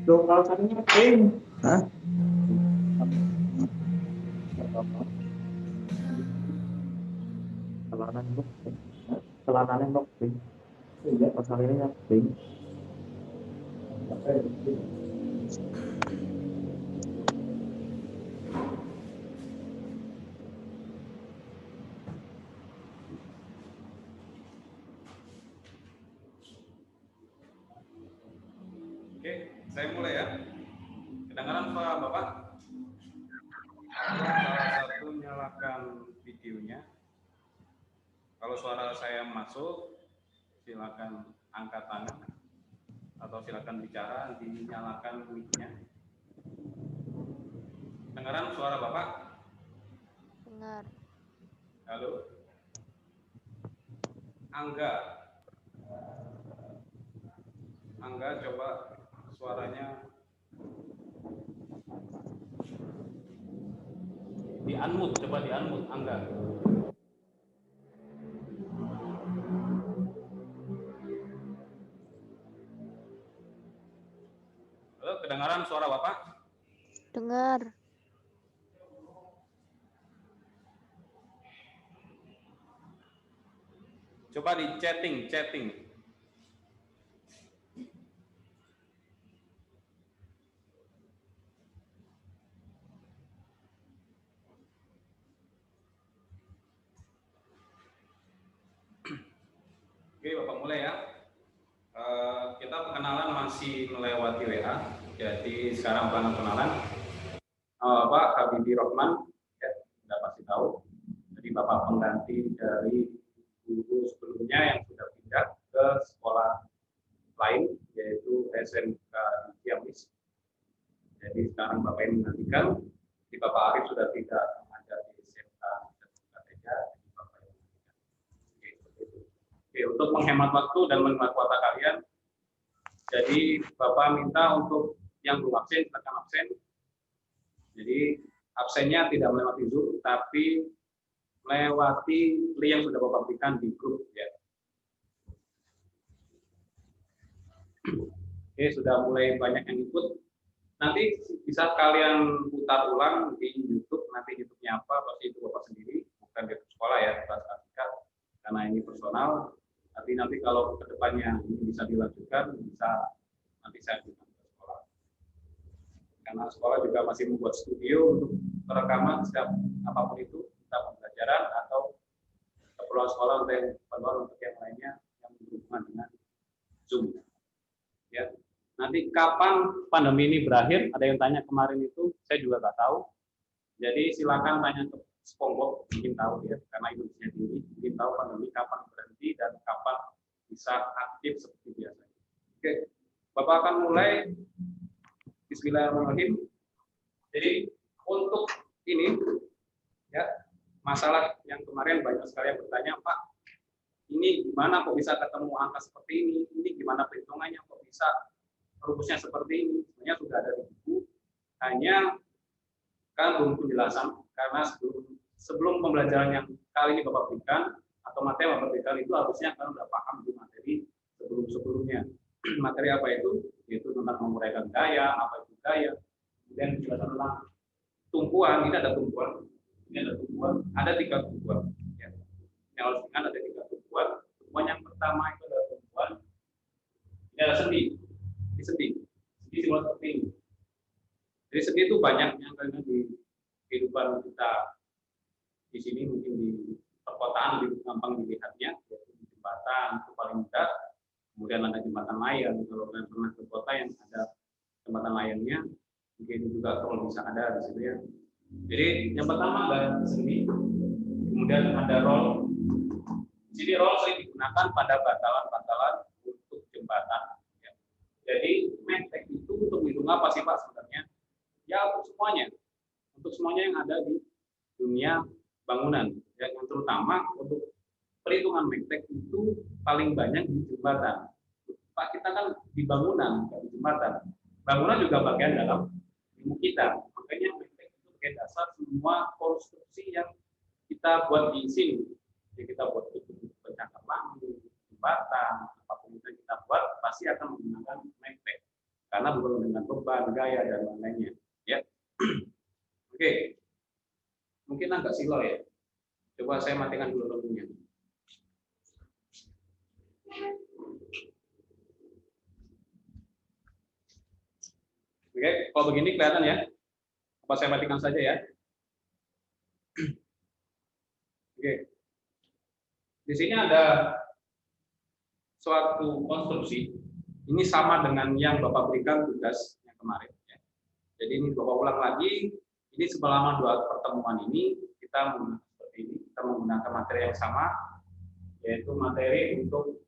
Lokal sana pink. Hah? Celana nembok pink. Iya, pasalnya pink. Oke, saya mulai ya. Kedengaran Pak Bapak? Salah satu nyalakan videonya. Kalau suara saya masuk, silakan angkat tangan atau silakan bicara, dinyalakan mic-nya. Kedengaran suara Bapak? Dengar. Halo? Angga. Angga, coba suaranya di-unmute, coba di-unmute, Angga. Halo, kedengaran suara Bapak? Dengar. Coba di chatting. Oke, Bapak mulai ya. Kita perkenalan masih melewati WA. Jadi sekarang perkenalan. Bapak Habibie Rohman, ya, sudah pasti tahu. Jadi Bapak pengganti dari guru sebelumnya yang sudah pindah ke sekolah lain, yaitu SMK Ciamis. Jadi sekarang Bapak yang menggantikan. Di Bapak Arif sudah tidak ada di SMK Teja, jadi Bapak yang menggantikan. Oke, seperti itu. Oke, untuk menghemat waktu dan menghemat kuota kalian, jadi Bapak minta untuk yang belum absen, silakan absen. Jadi absennya tidak melewati Zoom, tapi melewati link yang sudah Bapak berikan di grup ya. Oke, sudah mulai banyak yang ikut. Nanti bisa kalian putar ulang di YouTube. Nanti YouTube-nya apa, pasti itu Bapak sendiri, bukan di sekolah ya, karena ini personal. Tapi nanti kalau kedepannya ini bisa dilanjutkan, bisa nanti saya berikan ke sekolah. Karena sekolah juga masih membuat studio untuk perekaman setiap apapun itu, entah pembelajaran atau keperluan sekolah untuk yang lainnya yang berhubungan dengan Zoom. Ya. Nanti kapan pandemi ini berakhir? Ada yang tanya kemarin itu, saya juga nggak tahu. Jadi silakan tanya ke SpongeBob, mungkin tahu ya, karena Indonesia tinggi, mungkin tahu pandemi kapan berhenti dan kapan bisa aktif seperti biasa. Oke, Bapak akan mulai. Bismillahirrahmanirrahim. Jadi untuk ini ya, masalah yang kemarin banyak sekali yang bertanya, Pak, ini gimana kok bisa ketemu angka seperti ini gimana perhitungannya kok bisa rumusnya seperti ini. Sebenarnya sudah ada di buku, hanya kan belum penjelasan karena sebelum pembelajaran yang kali ini Bapak berikan atau materi yang Bapak berikan itu harusnya kalian sudah paham di materi sebelumnya. Materi apa itu? Yaitu tentang menguraikan gaya, apa itu gaya, kemudian penjelasan tentang tumpuan. Ini ada tumpuan, ada 3 tumpuan. Ya. Yang harus diingat ada 3 tumpuan. Tumpuan yang pertama itu adalah tumpuan. Ini ada sendi. Ini sendi simulasi seperti ini. Jadi sendi itu banyak yang kalian di kehidupan kita di sini, mungkin di perkotaan lebih gampang dilihatnya, yaitu di jembatan itu paling mudah. Kemudian ada jembatan layang, kalau kalian pernah ke kota yang ada jembatan layangnya, mungkin juga kalau bisa ada di situ ya. Jadi yang pertama ada sendi, kemudian ada roll. Jadi roll sering digunakan pada bantalan-bantalan untuk jembatan. Ya. Jadi metek itu untuk menghitung apa sih Pak sebenarnya? Ya untuk semuanya yang ada di dunia bangunan. Ya, yang terutama untuk perhitungan metek itu paling banyak di jembatan. Pak, kita kan di bangunan, bukan di jembatan. Bangunan juga bagian dalam ilmu kita. Makanya metek itu sebagai dasar semua konstruksi yang kita buat di sini. Jadi kita buat pencakar langit, jembatan, apapun yang kita buat pasti akan menggunakan metek. karena berhubungan dengan beban, gaya, dan lain-lainnya. Ya. Oke, mungkin agak silau ya. Coba saya matikan dulu lampunya. Oke, kalau begini kelihatan ya? Apa saya matikan saja ya? Oke. Di sini ada suatu konstruksi. Ini sama dengan yang Bapak berikan tugas yang kemarin. Ya. Jadi ini Bapak ulang lagi. Ini selama 2 pertemuan ini kita menggunakan seperti ini. Kita menggunakan materi yang sama, yaitu materi untuk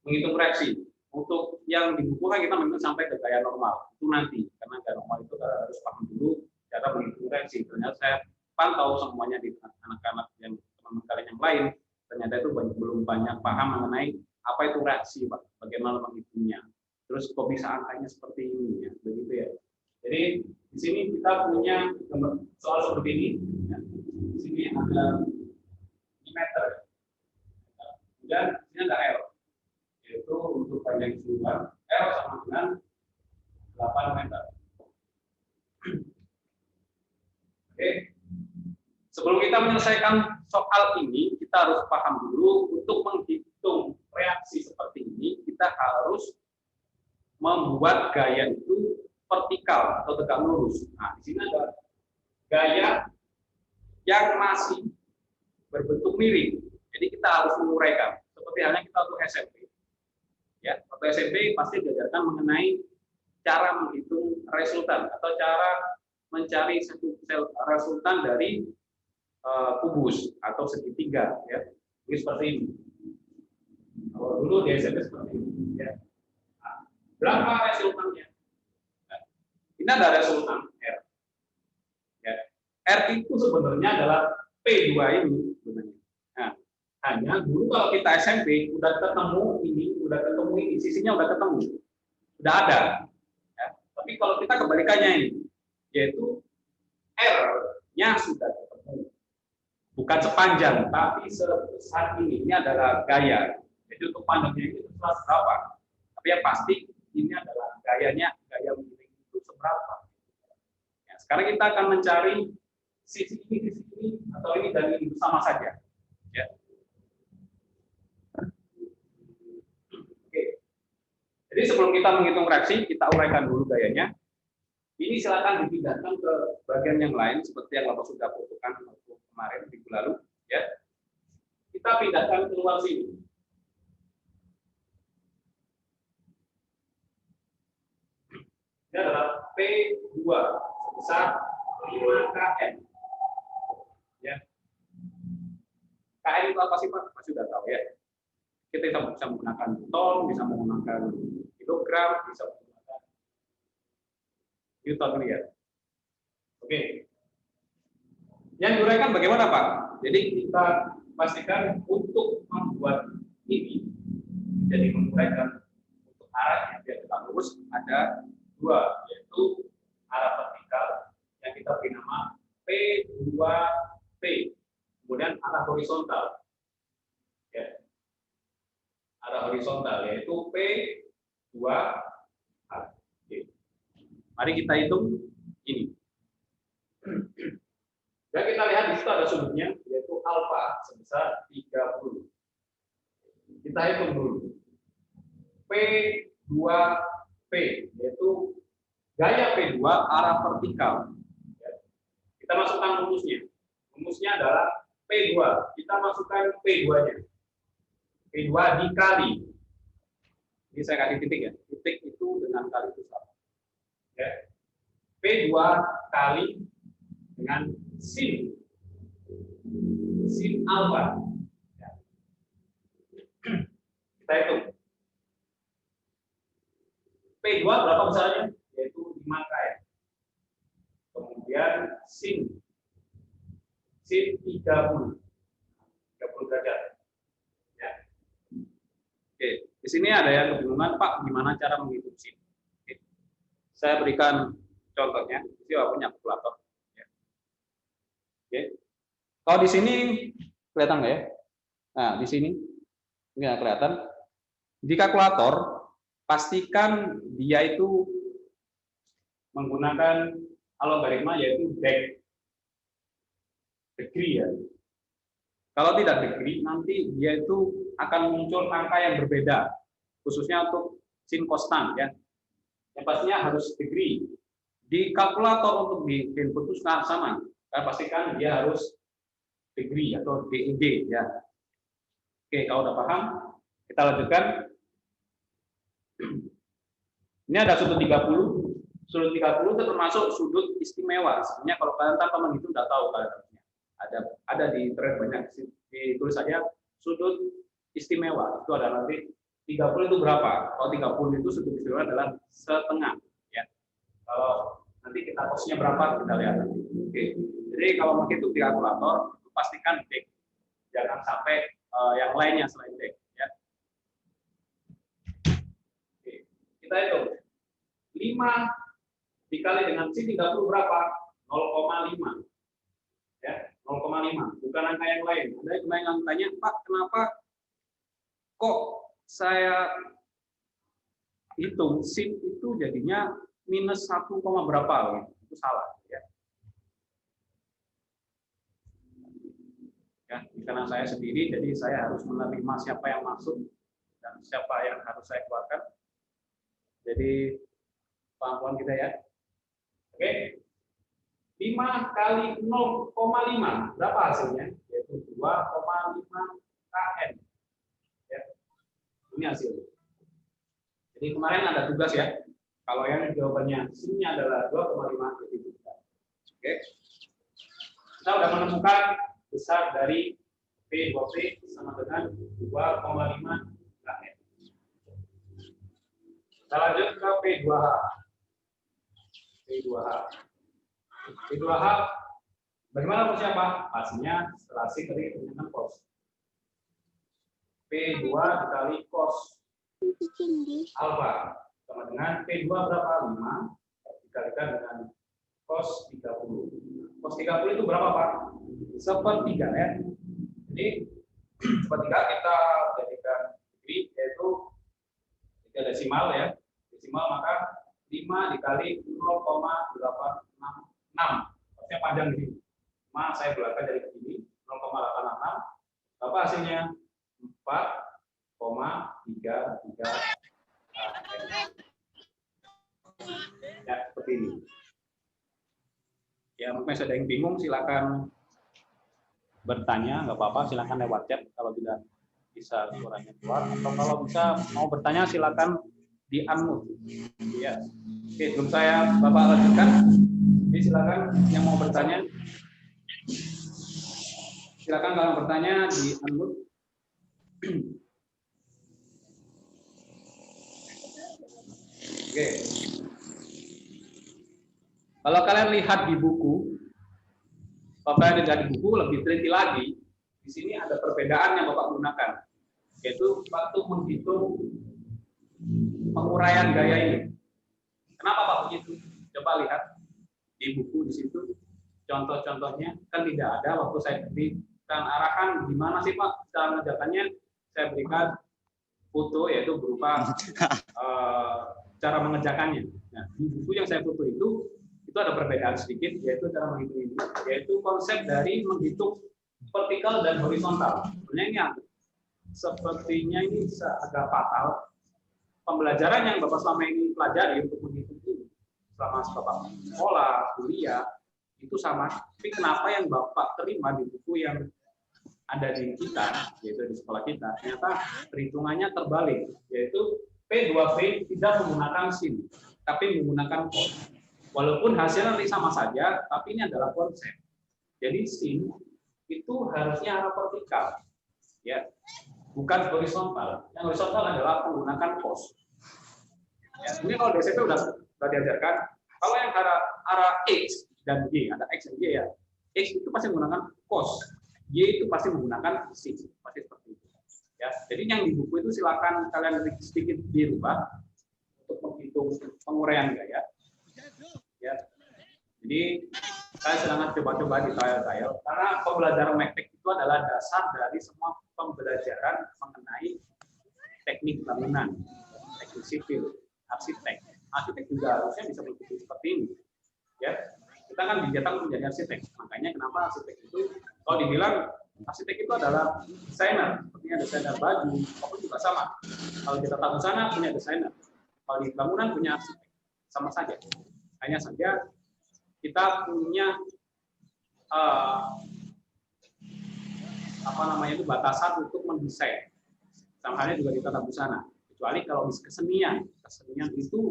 menghitung reaksi. Untuk yang di buku kan kita memang sampai ke gaya normal. Itu nanti, karena gaya normal itu kita harus paham dulu cara menghitung reaksi. Ternyata saya pantau semuanya di anak-anak yang teman-teman kalian yang lain. Ternyata itu belum banyak paham mengenai apa itu reaksi, Pak. Bagaimana menghitungnya. Terus kok bisa angkanya seperti ini, ya. Begitu ya. Jadi di sini kita punya soal seperti ini. Ya. Di sini ada meter. Dan di sini ada L. Yaitu untuk panjang keseluruhan L sama dengan 8 meter. Oke. Sebelum kita menyelesaikan soal ini, kita harus paham dulu untuk menghitung reaksi seperti ini, kita harus membuat gaya itu vertikal atau tegak lurus. Nah, di sini ada gaya yang masih berbentuk miring. Jadi kita harus menguraikan. Seperti halnya kita waktu SMP. Ya, waktu SMP pasti diajarkan mengenai cara menghitung resultan atau cara mencari satu resultan dari kubus atau segitiga. Ya, jadi seperti ini. Kalau dulu di SMP seperti ini. Ya. Nah, berapa resultannya? Ini ada resultan R. Ya. R itu sebenarnya adalah P2 ini sebenarnya. Nah, hanya dulu kalau kita SMP udah ketemu ini, sisinya udah ketemu, udah ada. Ya. Tapi kalau kita kebalikannya ini, yaitu R-nya sudah ketemu, bukan sepanjang, tapi sebesar ini. Ini adalah gaya. Jadi untuk panjangnya itu berapa? Tapi yang pasti ini adalah gayanya, gaya miring itu seberapa. Ya, sekarang kita akan mencari sisi ini, atau ini dan ini sama saja. Ya. Oke. Jadi sebelum kita menghitung reaksi, kita uraikan dulu gayanya. Ini silakan dipindahkan ke bagian yang lain seperti yang Bapak sudah fotokan waktu kemarin minggu lalu. Ya. Kita pindahkan keluar sini. Ini adalah P2 sebesar 5 kN. Ya. KN itu apa sih, Pak? Pak sudah tahu ya. Kita bisa menggunakan ton, bisa menggunakan kilogram, bisa menggunakan Newton ya. Oke. Yang diuraikan bagaimana, Pak? Jadi kita pastikan untuk membuat ini jadi menguraikan untuk arah yang biar tegak lurus ada 2, yaitu arah vertikal yang kita beri nama P2P, kemudian arah horizontal. Ya. Arah horizontal yaitu P2A. Oke. Mari kita hitung ini. Dan kita lihat di situ ada sudutnya yaitu alfa sebesar 30. Kita hitung dulu. P2P yaitu gaya P2 arah vertikal. Kita masukkan rumusnya. Rumusnya adalah P2. Kita masukkan P2-nya. P2 dikali. Ini saya kasih titik ya. Titik itu dengan kali itu sama. Ya. P2 kali dengan sin alfa. Ya. Kita hitung. P2 berapa besarnya? Yaitu 5 kN. Kemudian sin 30 derajat. Ya. Oke, di sini ada yang kebingungan, Pak, gimana cara menghitung sin? Oke. Saya berikan contohnya. Ini punya kalkulator. Ya. Oke. Kalau di sini kelihatan nggak ya? Nah, di sini nggak kelihatan. Di kalkulator pastikan dia itu menggunakan logaritma yaitu degree ya. Kalau tidak degree, nanti dia itu akan muncul angka yang berbeda, khususnya untuk sin konstan ya. Yang pastinya harus degree. Di kalkulator untuk di input itu sama. Saya pastikan dia harus degree atau DED ya. Oke, kalau udah paham, kita lanjutkan. Ini ada sudut 30. Sudut 30 itu termasuk sudut istimewa. Sebenarnya kalau kalian tanpa menghitung tidak tahu kalian. Ada di internet banyak, ditulis saja sudut istimewa. Itu ada nanti 30 itu berapa? Kalau 30 itu sudut istimewa adalah setengah ya. Kalau nanti kita kosnya berapa kita lihat nanti. Oke. Jadi kalau menghitung di kalkulator pastikan dek. Jangan sampai yang lainnya selain dek ya. Oke. Kita hitung 5 dikali dengan sin 30 berapa? 0,5 ya. 0,5, bukan angka yang lain. Ada yang tanya, Pak, kenapa kok saya hitung sin itu jadinya minus 1, berapa? Itu salah. Ya. Ya, karena saya sendiri, jadi saya harus menerima siapa yang masuk dan siapa yang harus saya keluarkan. Jadi paham kita ya. Oke. 5 kali 0,5 berapa hasilnya? Yaitu 2,5 kN. Ya. Ini hasilnya. Jadi kemarin ada tugas ya. Kalau yang jawabannya sinnya adalah 2,5 jadi bukan. Oke. Kita sudah menemukan besar dari P2P sama dengan 2,5 kN. Kita lanjut ke P2H. P2H. P2H, bagaimana posnya Pak? Pastinya setelah sin tadi dengan cos. P2 dikali cos alfa sama dengan P2 berapa? 5 dikalikan dengan cos 30. Cos 30 itu berapa Pak? Sepertiga ya. Jadi sepertiga kita jadikan degree yaitu 3 desimal ya. Desimal maka 5 dikali 0,866. Maksudnya panjang ini. Cuma saya belakang dari sini 0,866. Apa hasilnya? 4,33. Ya, seperti ini. Ya, mungkin ada yang bingung silakan bertanya, nggak apa-apa, silakan lewat chat kalau tidak bisa suaranya keluar, atau kalau bisa mau bertanya silakan di unmute. Ya. Oke, sebelum saya Bapak lanjutkan. Jadi silakan yang mau bertanya, silakan kalau bertanya di unmute. Oke. Kalau kalian lihat di buku, kalau kalian lihat di buku lebih teliti lagi, di sini ada perbedaan yang Bapak gunakan, yaitu waktu menghitung penguraian gaya ini. Kenapa Pak begitu? Coba lihat. Di buku di situ contoh-contohnya kan tidak ada. Waktu saya berikan arahan gimana sih Pak cara mengerjakannya, saya berikan foto yaitu berupa cara mengerjakannya. Nah, di buku yang saya foto itu ada perbedaan sedikit, yaitu cara menghitung ini, yaitu konsep dari menghitung vertikal dan horizontal. Sebenarnya sepertinya ini agak fatal. Pembelajaran yang Bapak selama ini pelajari untuk menghitung ini selama Bapak sekolah, kuliah, itu sama. Tapi kenapa yang Bapak terima di buku yang ada di kita, yaitu di sekolah kita, ternyata perhitungannya terbalik, yaitu P2P tidak menggunakan sin, tapi menggunakan cos. Walaupun hasilnya nanti sama saja, tapi ini adalah konsep. Jadi sin itu harusnya arah vertikal, ya, bukan horizontal. Yang horizontal adalah menggunakan cos. Ya, ini kalau di SMP sudah diajarkan. Kalau yang arah X dan Y, ada X dan Y ya. X itu pasti menggunakan cos, Y itu pasti menggunakan sin, pasti seperti itu. Ya, jadi yang di buku itu silakan kalian sedikit dirubah untuk menghitung penguraian gaya. Ya, jadi saya silakan coba-coba di trial-trial karena pembelajaran MECTEC itu adalah dasar dari semua pembelajaran mengenai teknik bangunan, teknik sipil, arsitek. Arsitek juga harusnya bisa berpikir seperti ini. Ya, kita kan dicetak menjadi arsitek. Makanya kenapa arsitek itu, kalau dibilang arsitek itu adalah desainer, sepertinya desainer baju, apapun juga sama. Kalau kita tahu sana punya desainer, kalau di bangunan punya arsitek, sama saja. Hanya saja kita punya batasan untuk mendesain. Sama halnya juga di tata busana. Kecuali kalau di kesenian itu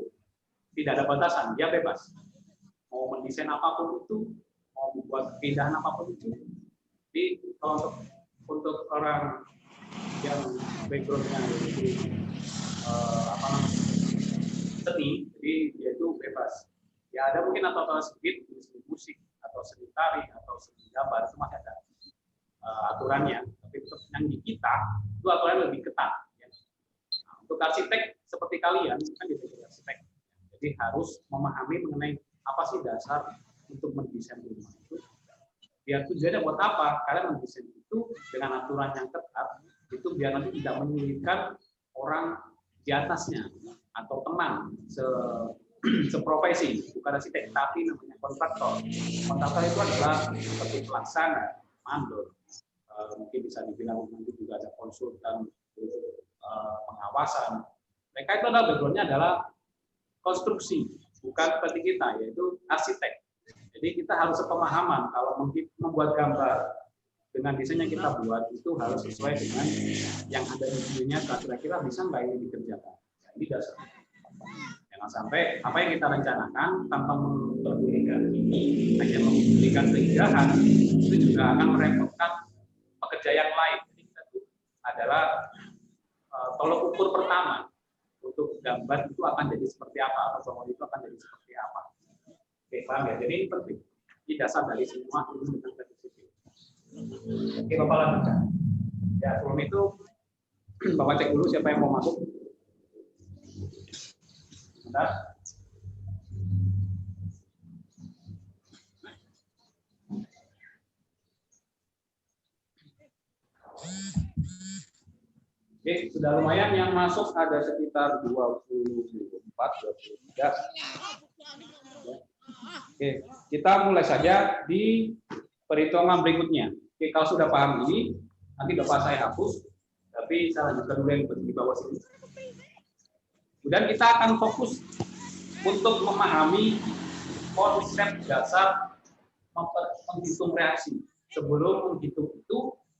tidak ada batasan, dia bebas. Mau mendesain apapun itu, mau membuat keindahan apapun itu. Jadi kalau untuk orang yang backgroundnya itu seni, jadi dia itu bebas. Ya ada mungkin atau sedikit seni musik atau seni tari atau seni gambar itu masih ada aturannya. Tapi untuk yang di kita itu aturannya lebih ketat. Ya. Nah, untuk arsitek seperti kalian kan jadi arsitek, jadi harus memahami mengenai apa sih dasar untuk mendesain rumah itu. Biar tujuannya buat apa? Kalian mendesain itu dengan aturan yang ketat, itu biar nanti tidak menyulitkan orang di atasnya atau teman seprofesi, bukan arsitek tapi namanya kontraktor. Kontraktor itu adalah seperti pelaksana, mandor, mungkin bisa dibilang nanti juga ada konsultan pengawasan. Mereka itu adalah backgroundnya adalah konstruksi, bukan seperti kita, yaitu arsitek. Jadi kita harus sepemahaman kalau membuat gambar dengan desain yang kita buat itu harus sesuai dengan yang ada di dunia. Kira-kira bisa nggak ini dikerjakan? Ya, ini dasar. Jangan sampai apa yang kita rencanakan tanpa memperdulikan ini hanya memberikan keindahan, itu juga akan merepotkan pekerja yang lain. Jadi kita itu adalah tolok ukur pertama untuk gambar itu akan jadi seperti apa atau bangunan itu akan jadi seperti apa. Oke, paham ya? Jadi ini penting. Ini dasar dari semua ilmu tentang teknik sipil. Oke, Bapak lanjutkan. Ya, sebelum itu Bapak cek dulu siapa yang mau masuk. Sebentar. Oke, sudah lumayan yang masuk ada sekitar 24, 23. Oke, kita mulai saja di perhitungan berikutnya. Oke, kalau sudah paham ini, nanti Bapak saya hapus, tapi saya lanjutkan dulu yang di bawah sini. Kemudian kita akan fokus untuk memahami konsep dasar menghitung reaksi. Sebelum menghitung itu,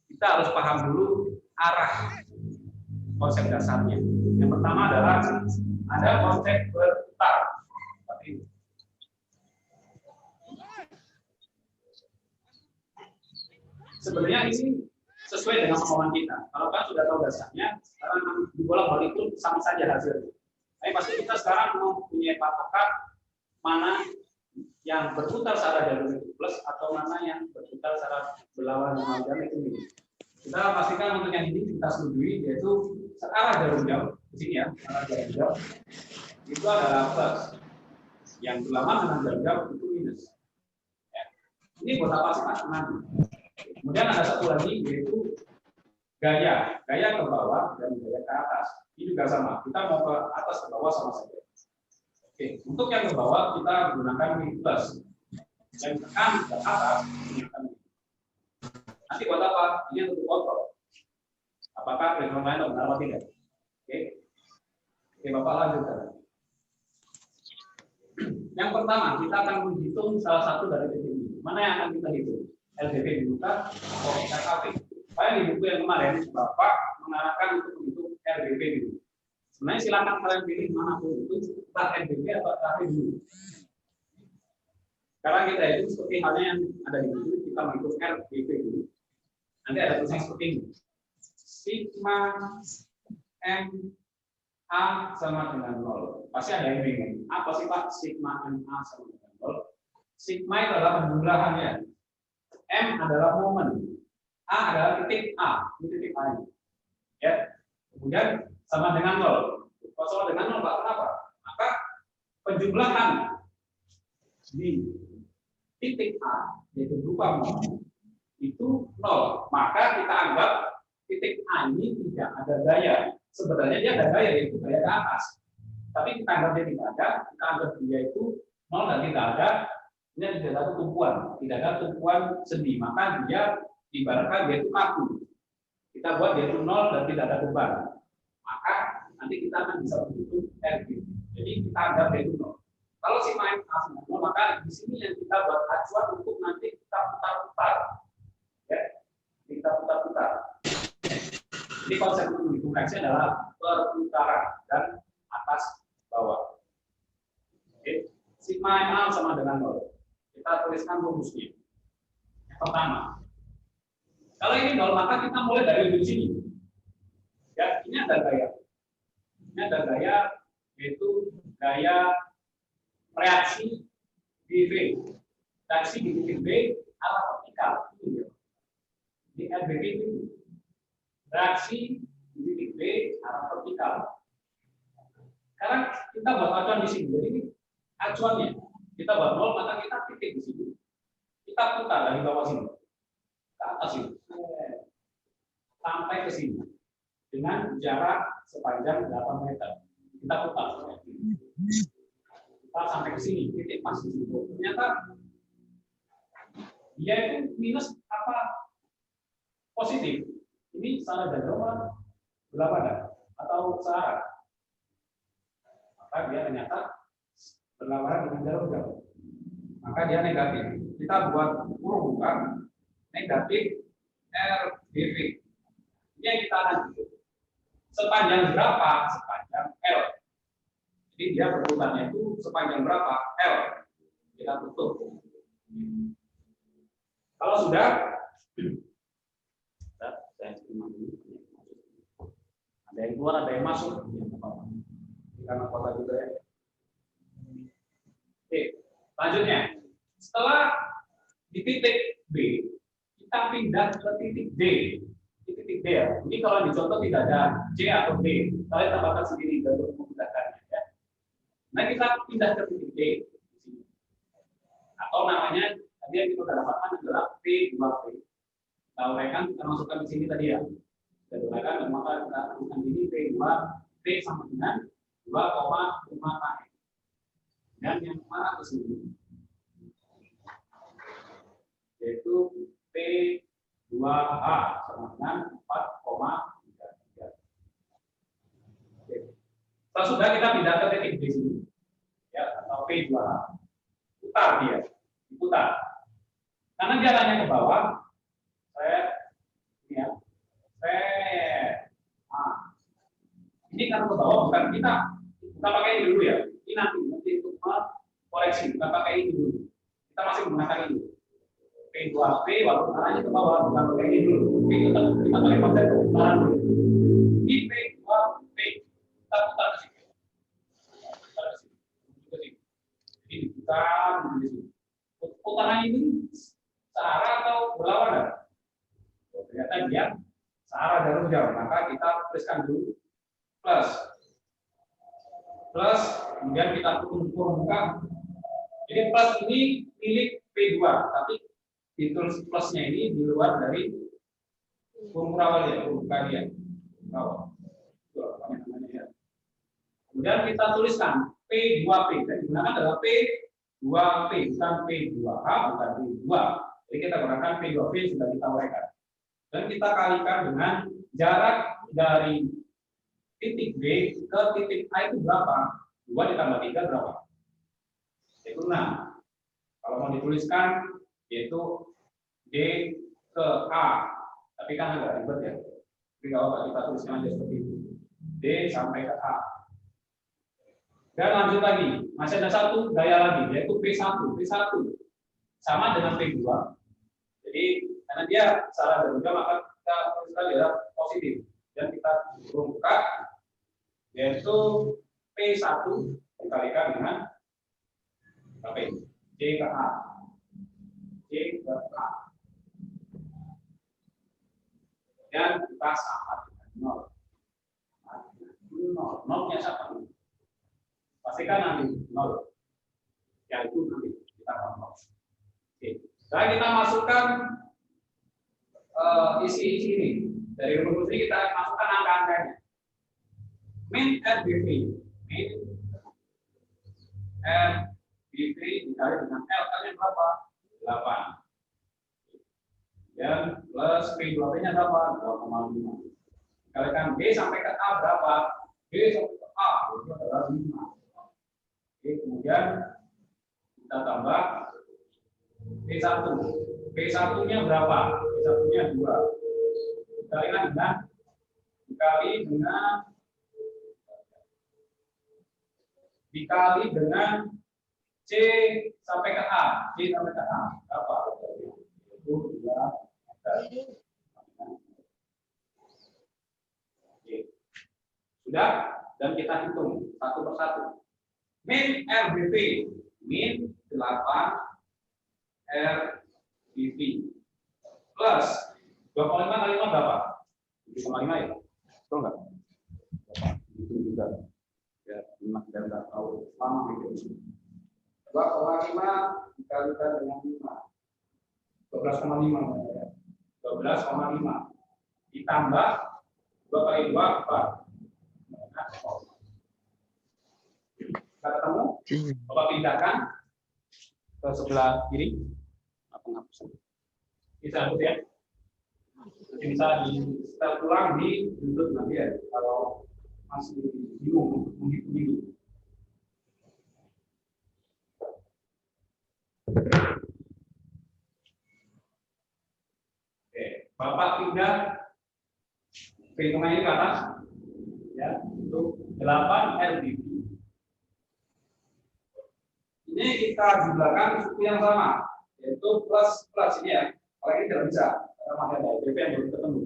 kita harus paham dulu arah konsep dasarnya. Yang pertama adalah ada konsep berputar. Sebenarnya ini sesuai dengan kemauan kita. Kalau kan sudah tahu dasarnya, sekarang dibolak-balik itu sama saja hasilnya. Tapi pasti kita sekarang mempunyai patokan mana yang berputar secara jalur itu plus atau mana yang berputar secara berlawanan dengan jalur itu minus. Kita pastikan untuk yang ini kita setujui, yaitu searah jarum jam di sini ya, arah jarum jam itu adalah plus, yang berlawanan dengan jarum jam itu minus. Ya. Ini buat apa sih Mas? Kemudian ada satu lagi yaitu gaya ke bawah dan gaya ke atas. Ini juga sama. Kita mau ke atas ke bawah sama saja. Oke, untuk yang ke bawah kita gunakan plus. Yang tekan ke atas gunakan. Nanti buat apa? Ini untuk kontrol. Apakah perhitungan lain benar atau tidak? Oke. Oke, Bapak lanjutkan. Yang pertama, kita akan menghitung salah satu dari ini. Mana yang akan kita hitung? LDP dibuka atau KKP. Saya di buku yang kemarin, Bapak mengarahkan untuk menghitung LDP dulu. Sebenarnya silakan kalian pilih mana pun itu, entah LDP atau KKP dulu. Sekarang kita itu seperti halnya yang ada di buku, kita menghitung LDP dulu. Nanti ada tulisan seperti ini. Sigma M A sama dengan 0. Pasti ada yang bingung. Apa sih Pak sigma M A sama dengan 0? Sigma itu adalah penjumlahannya. M adalah momen. A adalah titik A. Ini titik A ini. Ya. Kemudian sama dengan 0. Kalau sama dengan 0, Pak, kenapa? Maka penjumlahan di titik A, yaitu berupa momen, itu 0. Maka kita anggap titik A ini tidak ada gaya. Sebenarnya dia ada gaya, yaitu gaya ke atas. Tapi kita anggap dia tidak ada, kita anggap dia itu 0 dan tidak ada. Ini tidak ada tumpuan, tidak ada tumpuan sendi, maka dia ibaratkan dia itu kaku. Kita buat dia itu 0 dan tidak ada beban. Maka nanti kita akan bisa menghitung RB. Jadi kita anggap dia itu 0. Kalau si main A 0, maka di sini yang kita buat acuan untuk nanti kita putar-putar. Ya, kita putar-putar. Jadi konsep menghitung reaksi adalah perputaran dan atas bawah. Oke. Sigma MA sama dengan 0. Kita tuliskan rumusnya. Yang pertama, kalau ini 0, maka kita mulai dari ujung sini. Ya, ini ada gaya. Ini ada gaya, yaitu gaya reaksi di V. Reaksi di titik V arah vertikal. Ini RBV itu. Reaksi di titik V arah vertikal. Sekarang kita buat acuan di sini. Jadi ini acuannya. Kita buat 0, maka kita titik di sini. Kita putar dari bawah sini. Ke atas ini. Sampai ke sini. Dengan jarak sepanjang 8 meter. Kita putar seperti ini. Kita sampai ke sini. Titik pas di sini. Ternyata dia itu minus apa? Positif. Ini salah diagram berlawanan atau searah. Maka dia ternyata berlawanan dengan jarum jauh. Maka dia negatif. Kita buat kurung bukan negatif RBV. Ini yang kita lanjut. Sepanjang berapa? Sepanjang L. Jadi dia berurutannya itu sepanjang berapa? L. Kita tutup. Kalau sudah, ada yang keluar, ada yang masuk. Karena kota juga ya. Oke, selanjutnya, setelah di titik B, kita pindah ke titik D. Di titik D ya. Ini kalau di contoh tidak ada C atau D, kalian tambahkan sendiri untuk memudahkannya ya. Nah kita pindah ke titik D, atau namanya tadi yang kita dapatkan adalah P2P. Kita uraikan, kita masukkan di sini tadi ya. Kita uraikan, maka kita masukkan di sini P2P sama dengan 2,5 km. Dan yang mana ke sini yaitu P2H sama dengan 4,33. Setelah sudah kita pindah ke titik di sini ya, atau P2H, putar dia, diputar. Karena dia jalannya ke bawah, ini ya, ini kan ke bawah bukan kita pakai ini dulu ya. Ini nanti untuk koreksi, kita pakai ini dulu. Kita masih menggunakan ini. P2P walaupun arahnya ke bawah, bukan pakai ini dulu. Kita pakai konsep putaran dulu. Ini P2P kita putar ke sini. Putar ke sini. Ini diputar di sini. Putaran ini searah atau berlawanan? Ternyata dia searah jarum jauh. Maka kita tuliskan dulu plus, kemudian kita kurungkan. Jadi plus ini milik P2, tapi ditulis plusnya ini di luar dari kurung rawal ya, kurung kalian. Kemudian kita tuliskan P2P, dan digunakan adalah P2P, bukan P2H, bukan P2. Jadi kita gunakan P2P sudah kita uraikan. Dan kita kalikan dengan jarak dari titik B ke titik A itu berapa? 2 ditambah 3 berapa? Yaitu 6. Kalau mau dituliskan, yaitu D ke A. Tapi kan agak ribet ya. Jadi kalau kita tuliskan aja seperti itu. D sampai ke A. Dan lanjut lagi. Masih ada satu gaya lagi, yaitu P1. P1 sama dengan P2. Jadi, karena dia salah dan juga, maka kita tuliskan adalah positif. Dan kita rumuskan yaitu P1 dikalikan dengan apa ini? C ke A. C ke A. Dan kita sama dengan 0. 0 nya siapa? Pastikan nanti 0. Yaitu nanti kita kontrol. Oke. Sekarang kita masukkan isi ini. Dari rumus ini kita masukkan angka-angkanya. Min RBV. Min RBV dikali dengan L kalian berapa? 8. Dan plus P2P-nya berapa? 2,5. Dikalikan B sampai ke A berapa? B sampai ke A itu adalah 5. Oke, kemudian kita tambah P1. P1-nya berapa? P1-nya 2. Dikali dengan C sampai ke A. C sampai ke A berapa? Itu 2 meter. Oke. Sudah? Dan kita hitung satu persatu. Min RBV. Min 8 RBV. Plus 2,5 kali 5 berapa? 7,5 ya? Betul nggak? Itu juga. Ya, 5 dan nggak tahu. Lama gitu. 2,5 dikalikan dengan 5. 12,5 ya. 12,5 ditambah 2 kali 2 4. Kita ketemu? Coba pindahkan ke sebelah kiri. Penghapusan. Bisa hapus ya. Nanti bisa di setel ulang di YouTube nanti ya. Kalau masih bingung menghitung ini. Oke, Bapak pindah perhitungan ini ke atas ya, untuk 8 RBV. Ini kita jumlahkan suku yang sama, yaitu plus ini ya. Kalau ini tidak bisa, karena masih ada RBV yang belum ketemu.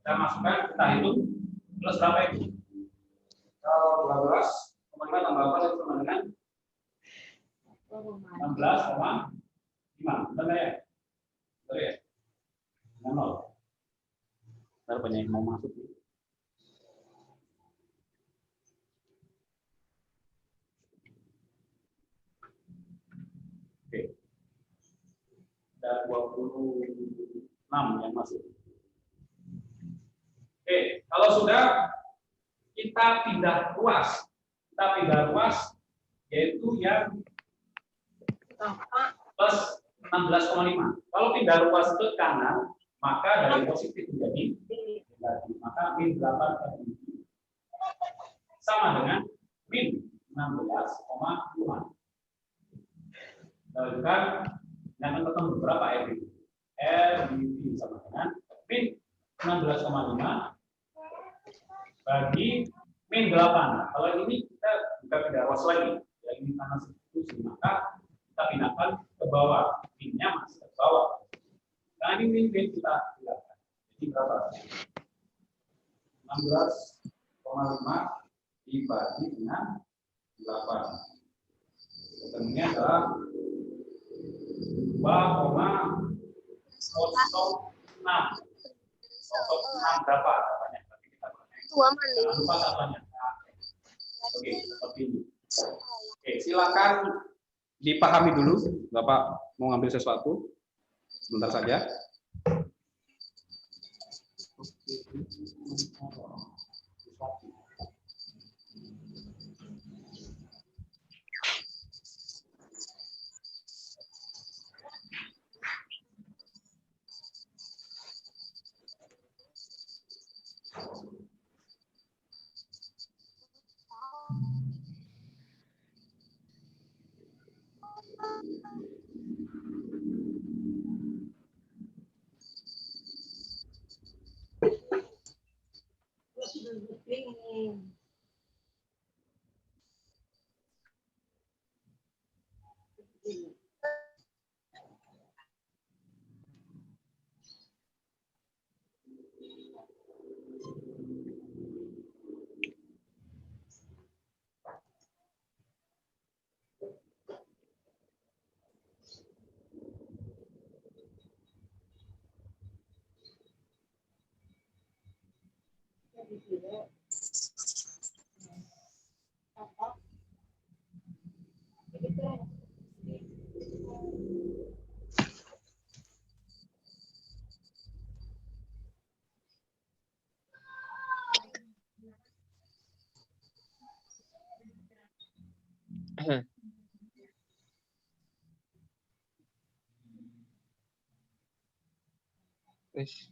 Kita masukkan, kita hitung plus berapa itu? Kalau 12,5 tambah 8 itu sama dengan 16,5. Benar ya? Benar ya? 0. Ntar banyak yang mau masuk. Oke. Ada 26 yang masuk. Oke, kalau sudah kita pindah ruas. Kita pindah ruas yaitu yang plus 16,5. Kalau pindah ruas ke kanan, maka dari positif menjadi negatif. Maka min 8 sama dengan min 16,5. Lakukan dengan ketemu berapa RBV? RBV sama dengan min 16,5 bagi min 8. Kalau ini kita bukan pindah ruas lagi, ya ini kanan substitusi, maka kita pindahkan ke bawah. Minnya masih ke bawah. Nah ini min kita pindahkan. Jadi berapa? 16,5 dibagi dengan 8. Ketemunya adalah 2,06. 06 berapa katanya? Tapi kita jangan lupa katanya. Oke, seperti ini. Oke, silakan dipahami dulu. Bapak mau ngambil sesuatu? Sebentar saja. Wis.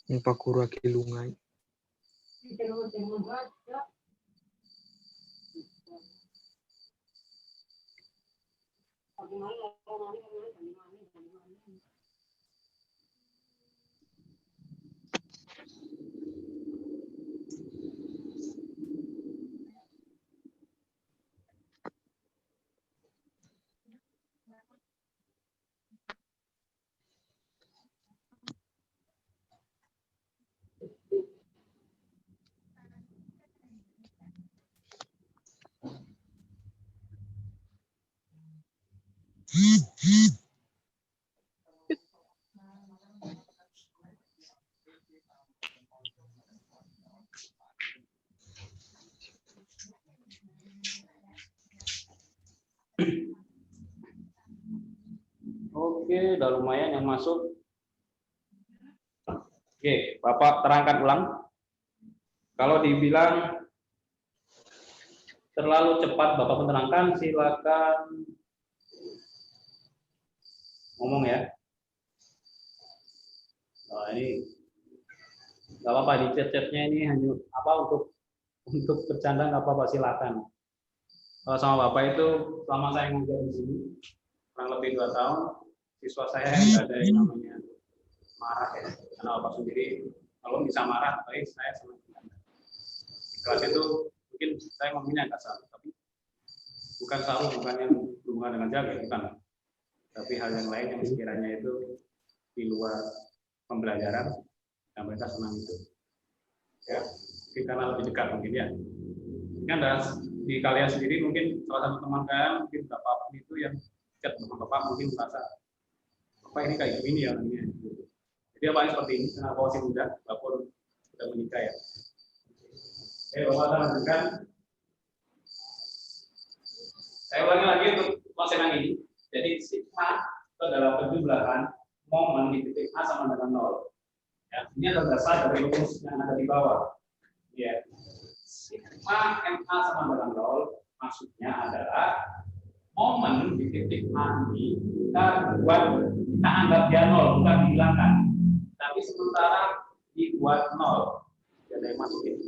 Ini Pak Guru lagi lungai. Oke, udah lumayan yang masuk. Oke, Bapak terangkan ulang. Kalau dibilang terlalu cepat Bapak menerangkan, silakan ngomong ya. Nah, ini nggak apa-apa, di chat-chatnya ini hanya apa untuk bercanda, nggak apa-apa, silakan. Kalau sama Bapak itu selama saya ngajar di sini kurang lebih 2 tahun, siswa saya nggak ada yang namanya marah ya, karena Bapak sendiri kalau bisa marah, baik saya senang. Di kelas itu mungkin saya ngomongnya nggak salah, tapi bukan salah, bukan yang berhubungan dengan jaga, bukan. Tapi hal yang lain yang sekiranya itu di luar pembelajaran, yang mereka senang itu. Ya, mungkin karena lebih dekat mungkin ya. Kan di kalian sendiri mungkin salah satu teman kalian mungkin Bapak itu yang chat sama Bapak mungkin merasa Bapak ini kayak gini ya orangnya. Jadi apa seperti ini? Kenapa masih muda? Bapak sudah menikah ya. Bapak lanjutkan. Saya ulangi lagi untuk konsen yang ini. Jadi sigma itu adalah penjumlahan momen di titik A sama dengan 0. Ya, ini adalah dasar dari rumus yang ada di bawah. Ya. Sigma MA sama dengan 0 maksudnya adalah momen di titik A ini kita anggap dia 0, bukan dihilangkan. Tapi sementara dibuat 0. Jadi masukin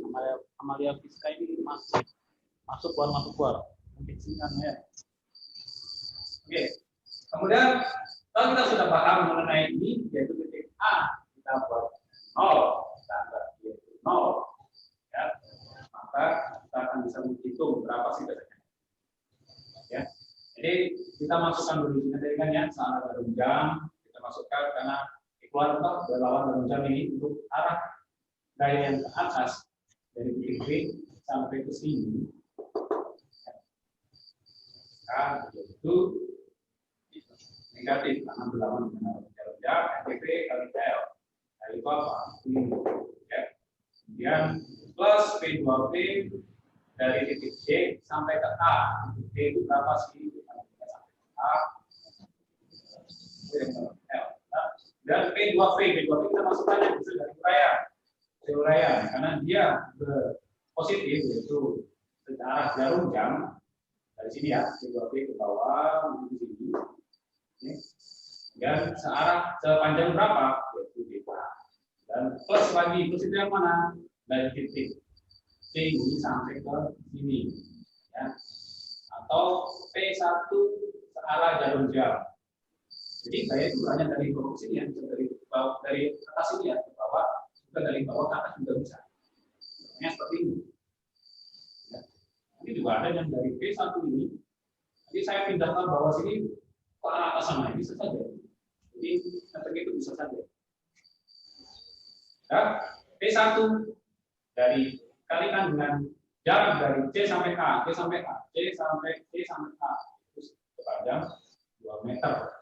Amalia Fiska ini masuk keluar. Mungkin singkat ya. Oke. Kemudian kalau kita sudah paham mengenai ini, yaitu titik A kita buat 0, kita anggap dia 0. Ya, maka kita akan bisa menghitung berapa sih biasanya. Ya, jadi kita masukkan dulu sini tadi kan ya, saat ada jam kita masukkan karena keluar berlawan jarum jam ini untuk arah gaya yang ke atas dari titik B sampai ke sini. Nah, itu negatif karena berlawan dengan jarum jam NPV kali L. Nah, itu apa? Ini. Ya. Kemudian plus P2P dari titik D sampai ke A. Titik D itu berapa sih? Sampai ke A. L. Dan P2P kita masukkan yang hasil dari uraian. Karena dia positif, yaitu secara jarum jam dari sini ya, P2P ke bawah, menuju sini. Dan sepanjang berapa? Yaitu beta. Dan plus lagi, plus itu yang mana? Dari titik C ini sampai ke sini, ya, atau P1 searah jarum jam. Jadi gaya itu hanya dari bawah ke sini ya, bisa dari atas ini ya ke bawah, juga dari bawah ke atas juga bisa. Contohnya seperti ini. Ya. Ini juga ada yang dari P1 ini. Jadi saya pindah ke bawah sini ke arah atas sana, bisa saja. Jadi seperti itu bisa saja. Ya, P1 dari kalikan dengan jarak dari C sampai A, C sampai A, C sampai A, terus sepanjang 2 meter.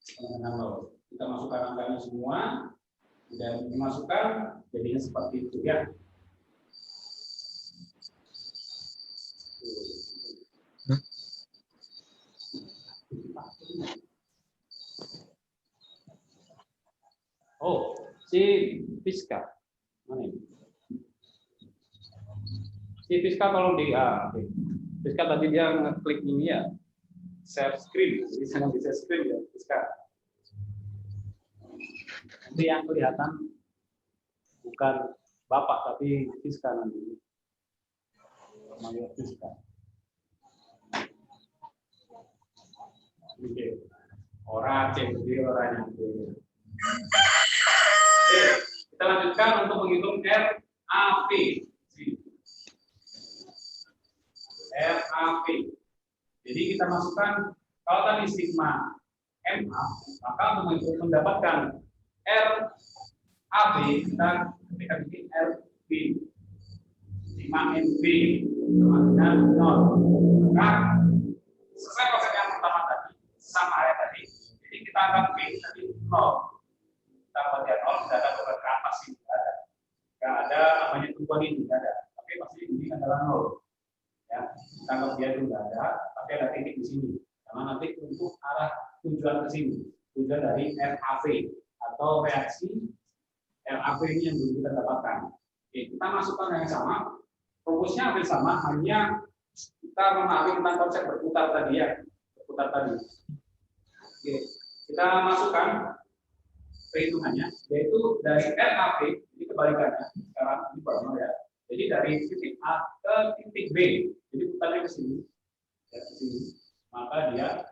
Kita masukkan angkanya semua dan dimasukkan jadinya seperti itu ya. Oh, si Fiska. Mana ini? Si Fiska tolong di Fiska tadi dia ngeklik ini ya. Share screen, jadi jangan di share screen ya, Fiska. Nanti yang kelihatan bukan Bapak tapi Fiska nanti. Mayor Fiska. Oke. Orang cek dia orangnya. Oke, kita lanjutkan untuk menghitung RAP. RAP. Jadi kita masukkan kalau tadi sigma MA, maka untuk mendapatkan RAB kita ketika bikin RB sigma MB sama dengan 0. Maka sesuai konsep yang pertama tadi sama area tadi. Jadi kita anggap B tadi 0. Kita buat dia 0, tidak ada beban ke atas ini, tidak ada. Tidak ada namanya tumpuan ini, tidak ada. Tapi pasti ini adalah 0. Ya, kita anggap dia itu tidak ada, tapi ada titik di sini. Karena nanti untuk arah tujuan ke sini, tujuan dari RAV atau reaksi RAV ini yang dulu kita dapatkan. Oke, kita masukkan yang sama, rumusnya hampir sama, hanya kita memahami tentang konsep berputar tadi ya, berputar tadi. Oke, kita masukkan perhitungannya, yaitu dari RAV, ini kebalikannya, sekarang ini baru ya. Jadi dari titik A ke titik B, jadi putarnya ke sini, ya, ke sini, maka dia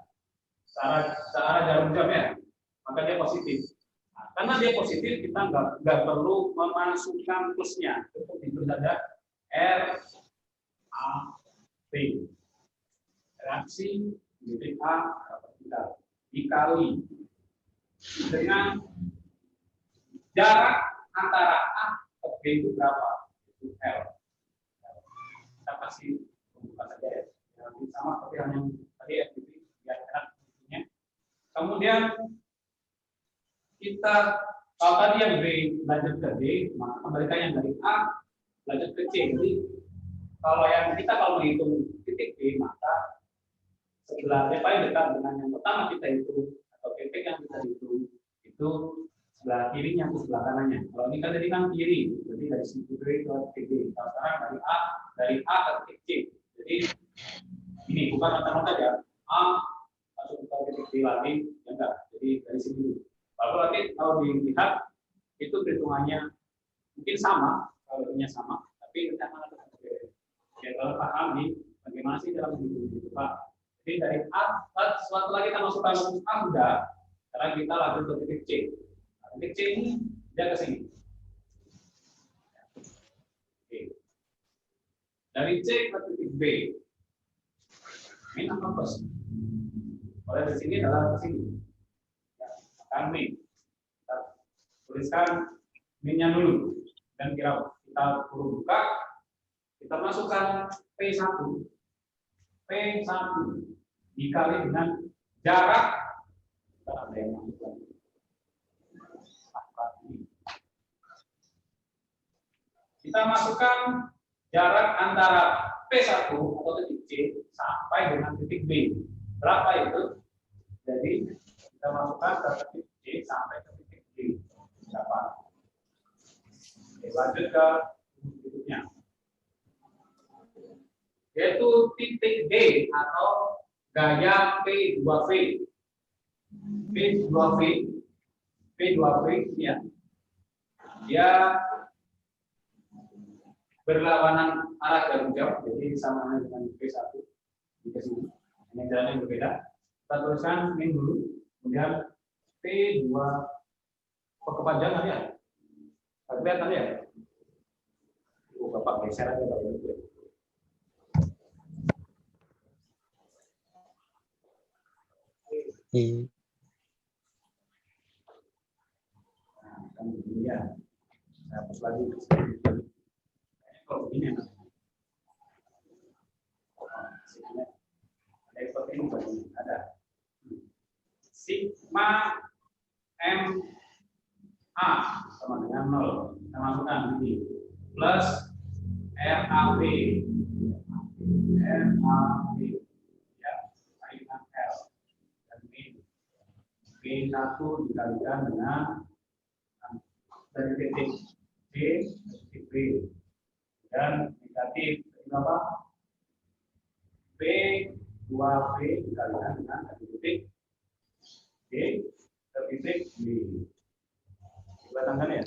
searah jarum jam ya, maka dia positif. Nah, karena dia positif, kita nggak perlu memasukkan plusnya, cukup itu saja RAV, reaksi titik A dikali dengan jarak antara A ke B itu berapa? Itu L. Kita kasih pembuka saja ya. Nanti sama seperti yang tadi FTP biar enak intinya. Kemudian kita kalau tadi yang B lanjut ke D, maka kembalikan yang dari A lanjut ke C. Jadi kalau menghitung titik B, maka sebelahnya paling dekat dengan yang pertama kita hitung atau titik yang kita hitung itu sebelah kirinya atau sebelah kanannya. Kalau ini kan dari kan kiri, jadi dari situ ke titik D. Kalau sekarang dari A ke titik C. Jadi ini bukan rata-rata ya. A masuk ke titik D lagi, ya enggak. Jadi dari sini dulu. Lalu nanti kalau dilihat itu perhitungannya mungkin sama, kalau ini sama, tapi rencana ada berbeda. Ya kalau paham nih, bagaimana sih dalam menghitung itu Pak? Jadi dari A, setelah kita masukkan rumus A sudah, sekarang kita lanjut ke titik C. Titik C ini dia ke sini. Oke. Dari C ke titik B. Min apa plus? Kalau di sini adalah ke sini. Ya, akan min. Kita tuliskan minnya dulu dan kita buka. Kita masukkan P1. P1 dikali dengan jarak. Ada yang masukkan. Kita masukkan jarak antara P1 atau titik C sampai dengan titik B. Berapa itu? Jadi kita masukkan ke titik C sampai ke titik D. Berapa? Oke, lanjut ke berikutnya. Yaitu titik D atau gaya P2V. P2V ya. Dia berlawanan arah jarum jam, jadi sama dengan P1. Di sini. Ini jalan yang berbeda. Kita tuliskan min dulu, kemudian P2 kepanjangan ya. Kelihatan ya? Bapak geser aja kalau gitu. Nah, kan begini ya. Saya hapus lagi. Kalau begini ada seperti ini, ada sigma MA sama dengan 0. Kita masukkan ini plus RAB ya, kaitan L dan B1 dikalikan dengan dari titik B ke titik B dan negatif berapa? B2B dikalikan dengan dari titik B ke titik B. Kelihatan ya?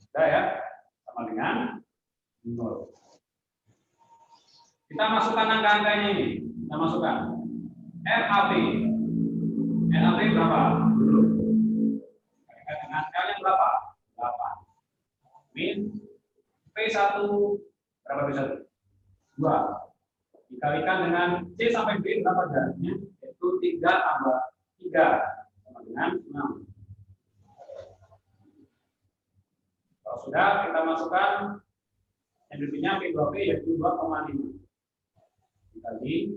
Sudah ya? Sama dengan 0. Kita masukkan angka-angkanya ini. Kita masukkan RAB. RAB berapa? Dengan L yang berapa? 8. Min P1 berapa P1? 2. Dikalikan dengan C sampai B berapa jaraknya? Yaitu 3 tambah 3 sama dengan 6. Kalau sudah, kita masukkan yang berikutnya P2P yaitu 2,5 dikali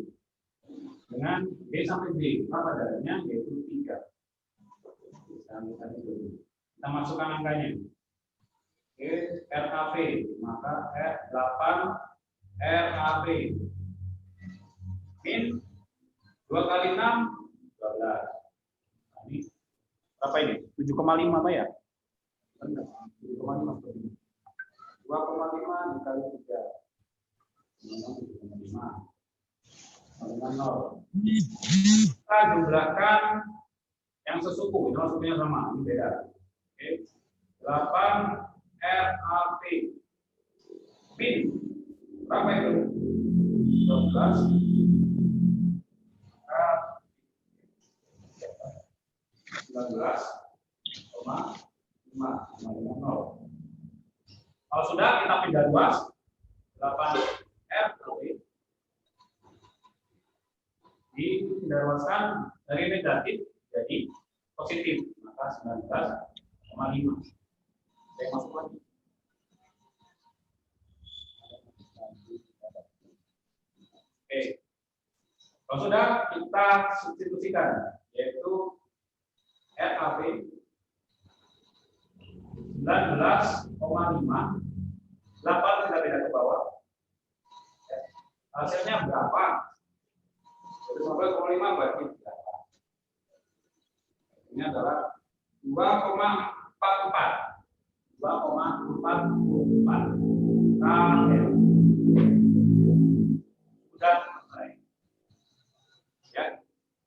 dengan B sampai B berapa jaraknya yaitu 3. Kita masukkan angkanya. Oke, RAV maka R8 RAV min 2 kali 6 12. Nah, ini berapa ini? 7,5 apa ya? 7,5 seperti ini. 2,5 dikali 3. 7,5. Dengan 0. Kita jumlahkan yang sesuku, itu sukunya sama, ini beda. Oke. 8 RAP min berapa itu? 12. 19,5 Kalau sudah kita pindah luas 8 R dipindah luaskan dari negatif jadi positif maka 19,5. Saya masuk lagi. Oke. Kalau sudah kita substitusikan yaitu RAP 19,5 8 kita beda ke bawah. Hasilnya berapa? 19,5 bagi 8. Ini adalah 2,44. 2,44. Sudah selesai. Ya.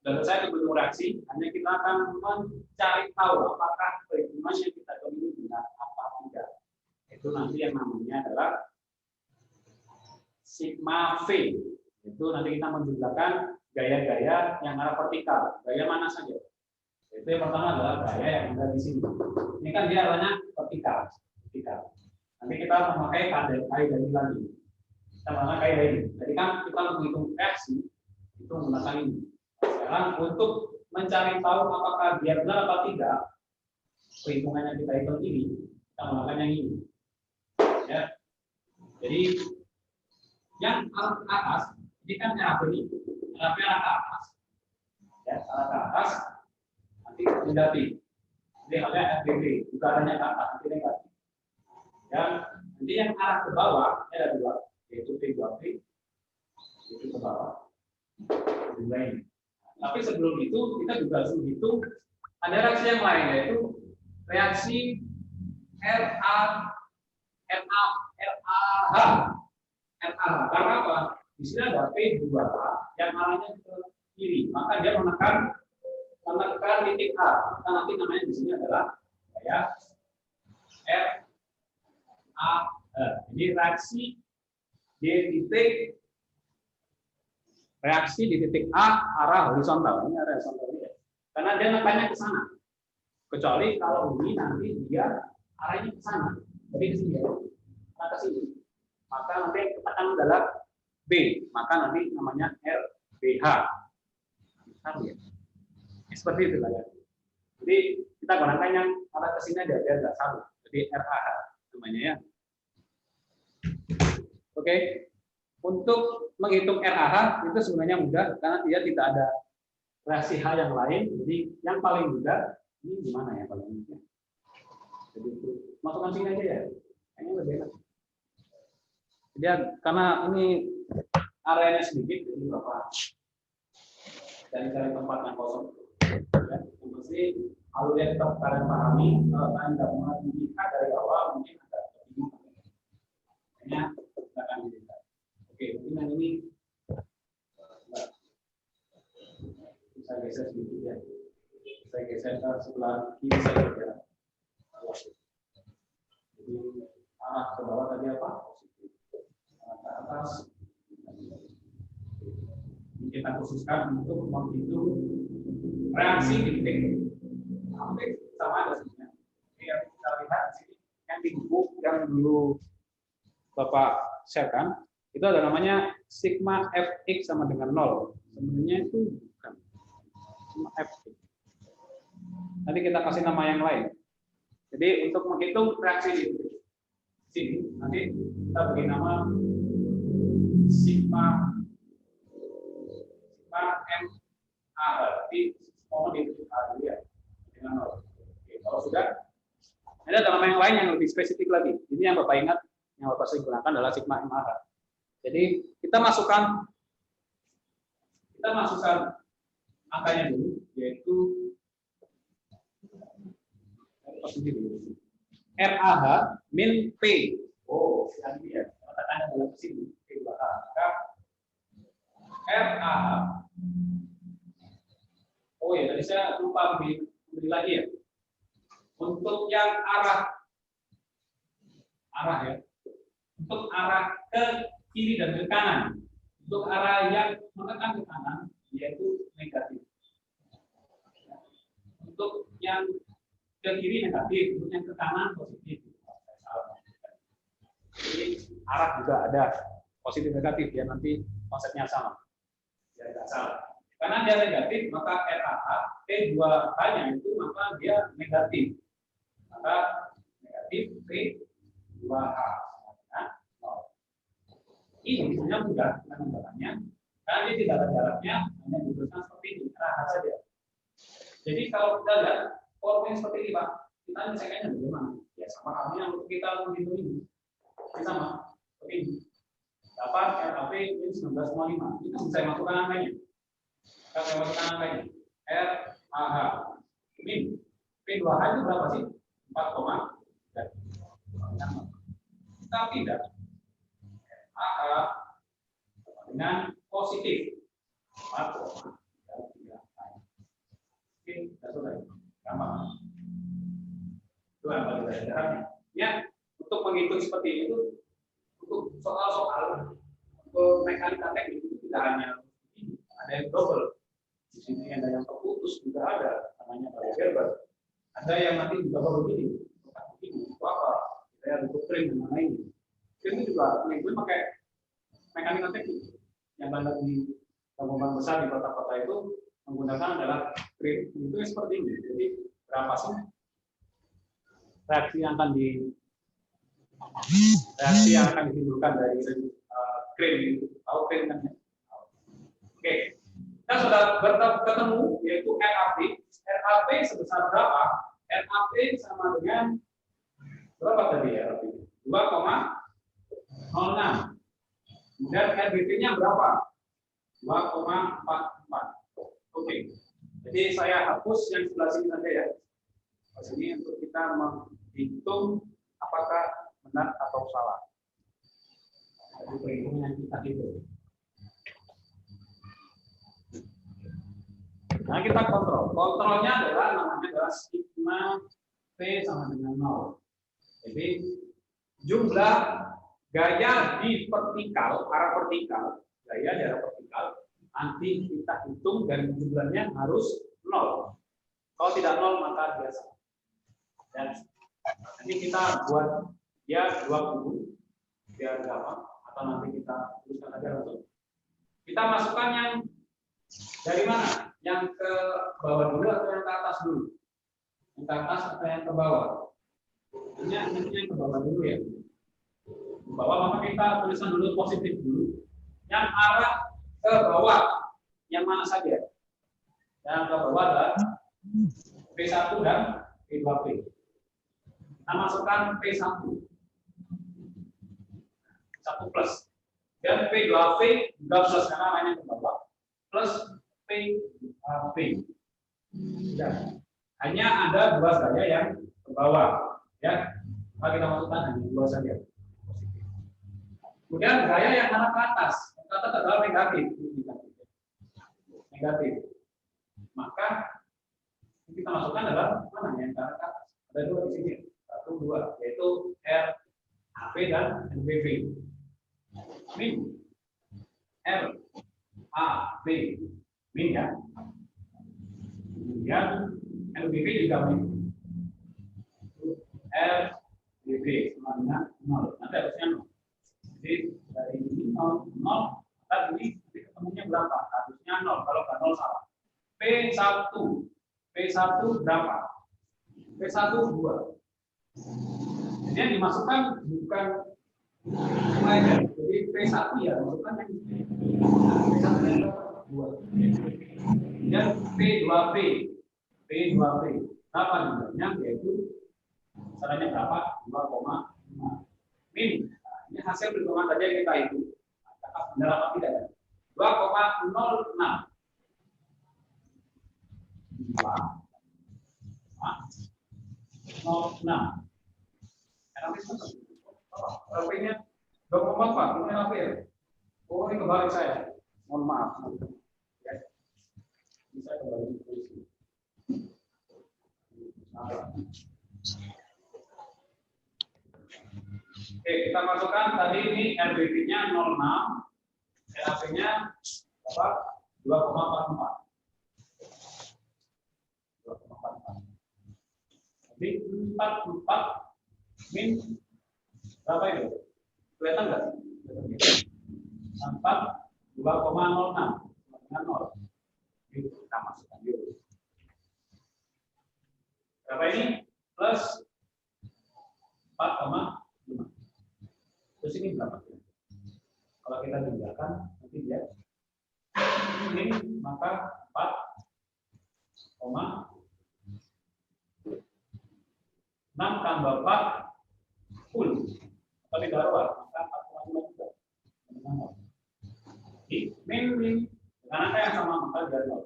Dan saya di bentuk reaksi, hanya kita akan mencari tahu apakah perhitungan yang kita ini benar apa tidak. Itu nanti yang namanya adalah sigma V. Itu nanti kita menjumlahkan gaya-gaya yang arah vertikal. Gaya mana saja? Itu yang pertama adalah gaya yang ada di sini. Ini kan dia arahnya vertikal. Nanti kita memakai kaidah ini lagi. Kita menggunakan kaidah ini. Jadi kan kita menghitung reaksi itu menggunakan ini. Sekarang untuk mencari tahu apakah dia benar atau tidak, perhitungannya kita hitung ini, kita menggunakan yang ini. Ya. Jadi yang arah ke atas, ini kan arah ini, arah ke atas. Ya, arah ke atas, nanti negatif. Ini arahnya RBB, juga arahnya ke atas, nanti negatif. Dan nanti yang arah ke bawah, ada dua, yaitu P2P, itu ke bawah. Dua ini. Tapi sebelum itu kita juga harus menghitung ada reaksi yang lain yaitu reaksi RAH. Karena apa? Di sini ada P2H yang arahnya ke kiri, maka dia menekan titik A. Maka nanti namanya di sini adalah ya RAH. Ini reaksi D titik reaksi di titik A arah horizontal. Ini arah horizontal ya. Karena dia nekannya ke sana. Kecuali kalau ini nanti dia arahnya ke sana. Jadi ke sini ya. Nah, ke sini. Maka nanti tekanan adalah B. Maka nanti namanya RBH. Tahu ya? Seperti itu lah ya. Jadi kita gunakan yang arah ke sini aja biar nggak salah. Jadi RAH namanya ya. Oke. Untuk menghitung RAH itu sebenarnya mudah karena dia tidak ada reaksi H yang lain. Jadi yang paling mudah ini gimana ya paling mudah? Jadi masukkan sini aja ya. Kayaknya lebih enak. Jadi karena ini areanya sedikit, jadi Bapak cari tempat yang kosong. Ya, yang pasti alurnya tetap kalian pahami. Kalau kalian tidak mengerti dari awal mungkin agak bingung. Kayaknya akan dilihat. Oke, mungkin yang ini bisa geser sedikit ya. Saya geser ke sebelah kiri saja ya. Jadi arah ke bawah tadi apa? Positif. Arah ke atas. Ini kita khususkan untuk menghitung reaksi di titik. Hampir sama ada sebenarnya. Ini yang kita lihat di sini yang di buku yang dulu Bapak sharekan itu ada namanya sigma fx sama dengan 0. Sebenarnya itu bukan sigma fx. Nanti kita kasih nama yang lain. Jadi untuk menghitung reaksi di sini, nanti kita beri nama sigma MA. Berarti mau di ya dengan 0. Oke, kalau sudah, ada nama yang lain yang lebih spesifik lagi. Ini yang Bapak ingat, yang Bapak sering gunakan adalah sigma MAH. Jadi kita masukkan angkanya dulu, yaitu RAH min P. Oh, tadi ya. Katakannya dalam sini P2H. Maka RAH. Oh ya, tadi saya lupa beri lagi ya. Untuk yang arah ya. Untuk arah ke kiri dan ke kanan. Untuk arah yang menekan ke kanan yaitu negatif. Untuk yang ke kiri negatif, untuk yang ke kanan positif. Jadi arah juga ada positif negatif ya, nanti konsepnya sama. Ya tidak salah. Karena dia negatif, maka RAH P2H-nya itu maka dia negatif. Maka negatif P2H. Ini sebenarnya mudah penambahannya, karena dia tidak ada jaraknya, hanya dituliskan seperti ini, RAH saja. Jadi kalau kita lihat formulanya seperti ini, Pak, kita misalnya bagaimana? Ya sama halnya untuk kita menghitung ini, sama seperti ini. Dapat RAP min 19,5. Itu bisa masukkan angkanya. Kita masukkan angkanya. RAH min P2H itu berapa sih? 4,3. Kita tidak. AA dengan positif 4,3. Oke, kita sudah gampang. Itu apa jaraknya? Ya, untuk menghitung seperti itu, untuk soal-soal untuk mekanika teknik itu tidak hanya ini, ada yang double. Di sini ada yang terputus juga ada, namanya variabel. Ada yang nanti juga begini, itu apa? Saya butuh frame dan lain-lain. Itu juga yang gue pakai mekanika teknik yang banyak di bangunan besar di kota-kota itu menggunakan adalah frame itu seperti ini. Jadi berapa sih reaksi yang akan ditimbulkan dari frame itu? Tahu frame kan? Oke, kita sudah ketemu yaitu RAP. RAP sebesar berapa? RAP sama dengan berapa tadi RAP? 2,06. Kemudian RBP-nya berapa? 2,44. Oke. Jadi saya hapus yang sebelah sini saja ya. Di sini untuk kita menghitung apakah benar atau salah. Jadi perhitungan yang kita hitung. Nah, kita kontrol. Kontrolnya namanya adalah sigma P sama dengan 0. Jadi jumlah gaya di vertikal, arah vertikal, gaya di arah vertikal nanti kita hitung dan jumlahnya harus 0. Kalau tidak 0 maka biasa. Dan nanti kita buat dia 20 biar gampang, atau nanti kita tuliskan aja langsung. Kita masukkan yang dari mana? Yang ke bawah dulu atau yang ke atas dulu? Yang ke atas atau yang ke bawah? Ini yang ke bawah dulu ya. Ke bawah maka kita tuliskan dulu positif dulu. Yang arah ke bawah yang mana saja? Yang ke bawah adalah P1 dan P2P. Kita masukkan P1. 1 plus. Dan P2P juga plus karena lainnya ke bawah. Plus P2P. Ya. Hanya ada 2 saja yang ke bawah. Ya. Maka kita masukkan hanya 2 saja. Kemudian gaya yang mana ke atas? Yang ke atas adalah negatif. Negatif. Maka kita masukkan adalah mana yang ke atas? Ada 2 di sini. 1, 2, yaitu RAP dan NBV. Min RAP min ya. Kemudian NBV juga min. RBV sama dengan 0. Nanti harusnya 0. Jadi dari ini 0, 0, maka ini nanti ketemunya berapa? Harusnya 0. Kalau nggak 0 salah. P1 berapa? P1 2. Jadi yang dimasukkan bukan lainnya. Jadi P1 ya masukkan yang P1 yang 2. Dan P2P. P2P. Berapa nilainya? Yaitu caranya berapa? 2,5. Min. Nah, ini hasil perhitungan tadi yang kita hitung. Apakah benar apa tidak? 2,06. 2,06. RP-nya 24, ini apa ya? Oh, ini kebalik saya. Mohon maaf. Ya. Bisa kembali ke posisi. Oke, kita masukkan tadi ini RBP-nya 06, RAP-nya berapa? 2,44. 2,44. Jadi 44 min berapa itu? Kelihatan nggak? 4 2,06 dengan 0. Ini kita masukkan dulu. Berapa ini? Plus 4,5. Terus ini berapa? Kalau kita tinggalkan nanti dia ini maka 6 tambah 4 full atau tidak luar maka 4,5 juga. Min dengan angka yang sama maka dia 0.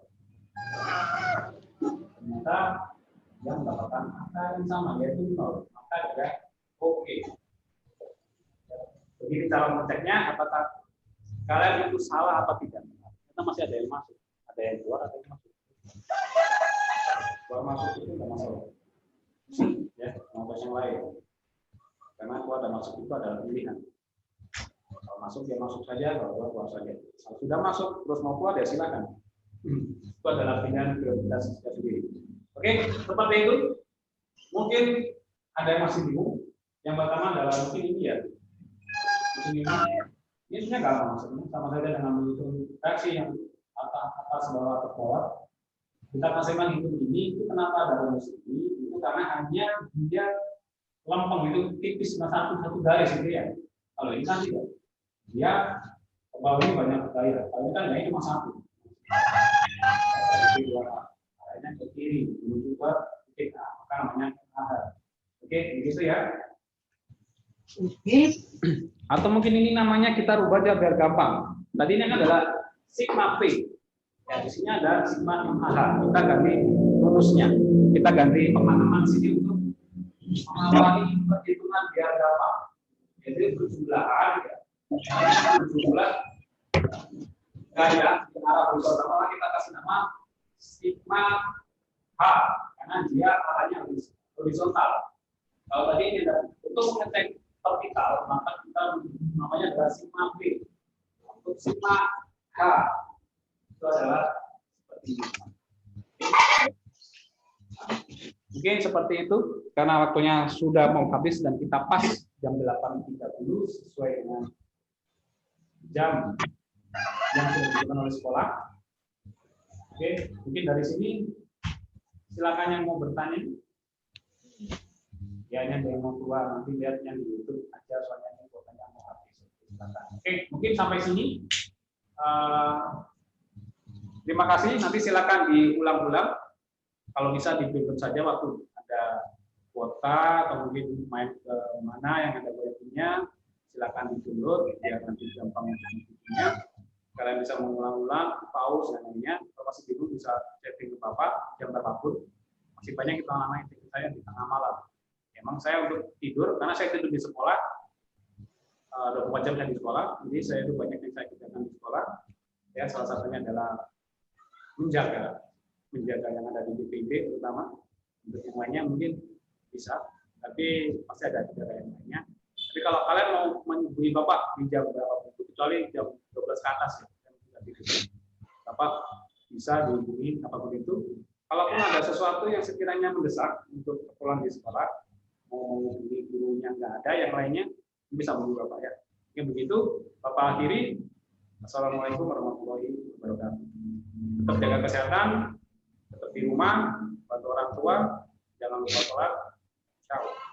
Ternyata yang mendapatkan angka yang sama yaitu 0 maka dia oke. Begini cara mengeceknya apakah kalian itu salah apa tidak? Kita masih ada yang masuk, ada yang keluar, ada yang masuk. Keluar masuk itu tidak masalah. Ya, mau yang lain. Karena keluar dan masuk itu adalah pilihan. Kalau masuk ya masuk saja, kalau keluar saja. Kalau sudah masuk terus mau keluar ya silakan. Itu adalah pilihan prioritas kita sendiri. Oke, seperti itu. Mungkin ada yang masih bingung. Yang pertama adalah mungkin ini ya. Ini sebenarnya gampang maksudnya sama saja dengan menghitung reaksi yang atas bawah ke bawah. Kita masing-masing hitung ini itu kenapa ada rumus ini? Itu karena hanya dia lempeng itu tipis satu garis gitu ya. Kalau ini kan tidak. Dia ke bawah ini banyak daerah. Kalau ini kan ya cuma satu. Akhirnya ke kiri menuju ke titik A, maka namanya ahar. Oke, begitu ya. Oke. Atau mungkin ini namanya kita rubah aja biar gampang. Tadi ini adalah sigma P. Ya, di sini ada sigma MH. Kita ganti rumusnya. Kita ganti pemahaman sini untuk mengawali perhitungan biar gampang. Jadi berjumlahan ya. Berjumlah gaya di arah horizontal kita kasih nama sigma H karena dia arahnya horizontal. Kalau tadi ini untuk mengecek vertikal maka kita namanya adalah sigma B. Untuk sigma H Itu adalah seperti ini. Mungkin seperti itu, karena waktunya sudah mau habis dan kita pas jam 8.30 sesuai dengan jam yang sudah ditentukan oleh sekolah. Oke, mungkin dari sini silakan yang mau bertanya. Ya, yang mau keluar nanti lihat yang di YouTube aja, soalnya ini kuotanya mau habis. Silakan. Oke, mungkin sampai sini. Terima kasih. Nanti silakan diulang-ulang. Kalau bisa di-download saja waktu ada kuota atau mungkin main ke mana yang ada wifi-nya, silakan di-download biar nanti gampang mengikutinya. Kalian bisa mengulang-ulang, pause dan lainnya. Kalau masih bingung bisa chatting ke Bapak jam berapapun. Masih banyak kita anak yang saya di tengah malam. Emang saya untuk tidur karena saya tidur di sekolah. 24 jam saya di sekolah, jadi saya itu banyak yang saya kerjakan di sekolah. Ya, salah satunya adalah menjaga yang ada di DPD terutama. Untuk yang lainnya mungkin bisa, tapi pasti ada cara yang lainnya. Tapi kalau kalian mau menghubungi Bapak di jam berapa itu, kecuali jam 12 ke atas ya, Bapak bisa dihubungi apapun itu. Kalaupun ada sesuatu yang sekiranya mendesak untuk pulang di sekolah, mau menghubungi gurunya nggak ada, yang lainnya bisa menghubungi Bapak ya. Yang begitu, Bapak akhiri. Assalamualaikum warahmatullahi wabarakatuh. Tetap jaga kesehatan, tetap di rumah, bantu orang tua, jangan lupa sholat. Ciao.